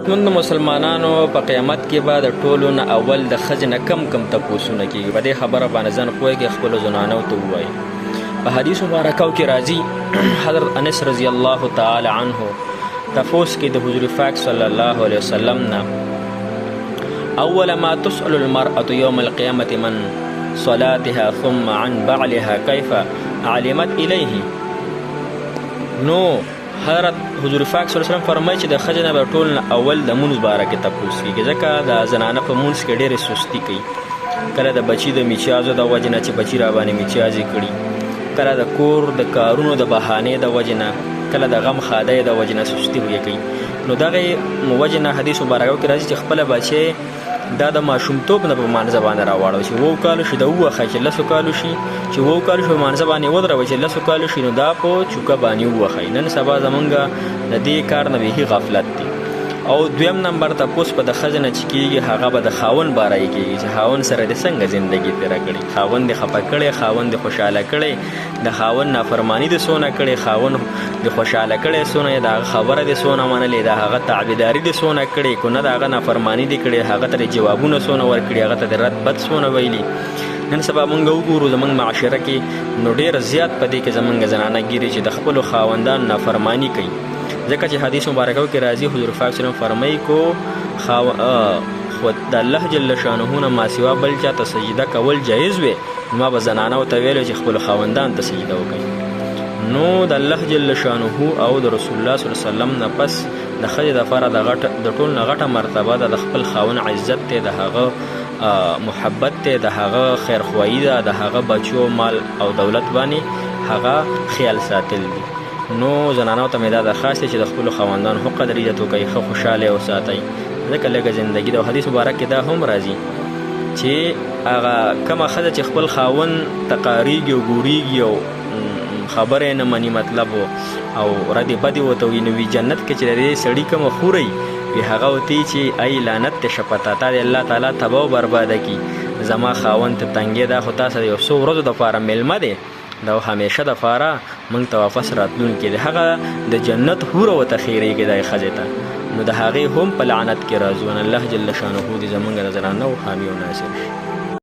عزتمند مسلمانانو په قیامت کې به د ټولو نه اول د ښځې نه کم تپوسونه کېږي. په دې خبره باندې ځان پوهېږي، خپلو زنانو ته ووایي. په حدیث مبارکو کې راځي حضرت انس رضی الله تعالی عنه تپوس کې د حضور پاک صلی الله علیه وسلم نه اول ما تسأل المرأة يوم القيامة من صلاتها ثم عن بعلها كيف علمت إليه. نو حضرت حضور پاک صلی الله علیه وسلم فرمایي چې د ښځې نه به ټول نه اول د مونځ باره کې تپوس کېږي، ځکه د زنانه په مونځ کې ډېرې سستي کوي. کله د بچي د میچازو د وجې نه چې بچي راباندې میچازې کړي، کله د کور د کارونو د بهانې د وجې نه، کله د غم خادۍ د وجې نه سستي ویې کوي. نو دغې وجې نه حدیث مبارکو کې راځي چې خپله بچی دا د ماشومتوب نه په مانځه باندې راواړوي، چې 7 کالو شي د ووښئ، چې 10 کالو شي چې 7 کالو شي په مانځه باندې ودروي، چې 10 کالو شي نو دا په چوکه باندې ووښئ. نن سبا زمونږ د دې کار نه بیخي غفلت دی. او دویم نمبر تپوس په د ښځې نه چې کېږي هغه به د خاوند باره یې کېږي چې خاوند سره دې څنګه زندګي تېره کړې، خاوند دې خفه کړی، خاوند دې خوشحاله کړی، د خاوند نافرماني دې څونه کړې، خاوند دې خوشحاله کړی څونه، د هغه خبره دې څونه منلې، د هغه تابعداري دې څونه کړې، که نه د هغه نافرماني دې کړې، هغه ته دې جوابونه څونه ورکړي، هغه ته دې رد بد څونه ویلي. نن سبا مونږ وګورو زمونږ معاشره کې نو ډېر زیات په دې کې زمونږ زنانه ګیري چې د خپلو خاوندان نافرماني کوي. ځکه چې حدیث مبارکو کې راځي حضور پاک صلی الله علیه وسلم فرمایي کو خو د الله جل شانه نه ما سوا بل چا ته سجده کول جایز وي، ما به زنانو ته ویلو چې خپلو خاوندان ته سجده وکړي. نو د الله جل شانه او د رسول الله صلی الله علیه وسلم نه پس د ښځې دپاره د ټول نه غټه مرتبه ده د خپل خاوند عزت دی، د هغه محبت دی، د هغه خیرخواهي ده، د هغه بچو مال او دولت باندې هغه خیال ساتل دي. نو زنانو ته مې دا درخواست دی چې د خپلو خاوندانو ښه قدر عزت وکړئ، ښه خوشحاله وساتئ، ځکه لږه زندګي ده. او حدیث مبارک کې دا هم راځي چې هغه کومه ښځه چې خپل خاوند تقاریږي او ګورېږي او خبره نه مني مطلب او ردې بدې ورته وي، نو وي جنت کې چې د دې سړي کومه خورئ وي هغه ورته چې ای لعنت دې شه په تا دې الله تعالی تباه و برباده کړي، زما خاوند ته تنګې دا خو تا سره یو څو ورځو دپاره میلمه دی، دا همیشه دپاره موږ ته واپس راتلونکی دی. هغه د جنت حوره ورته خیرېږي دای ښځې ته، نو د هغې هم په لعنت کې راځو. الله جل شانه دې زموږ د زنانو حامي او ناصر شي.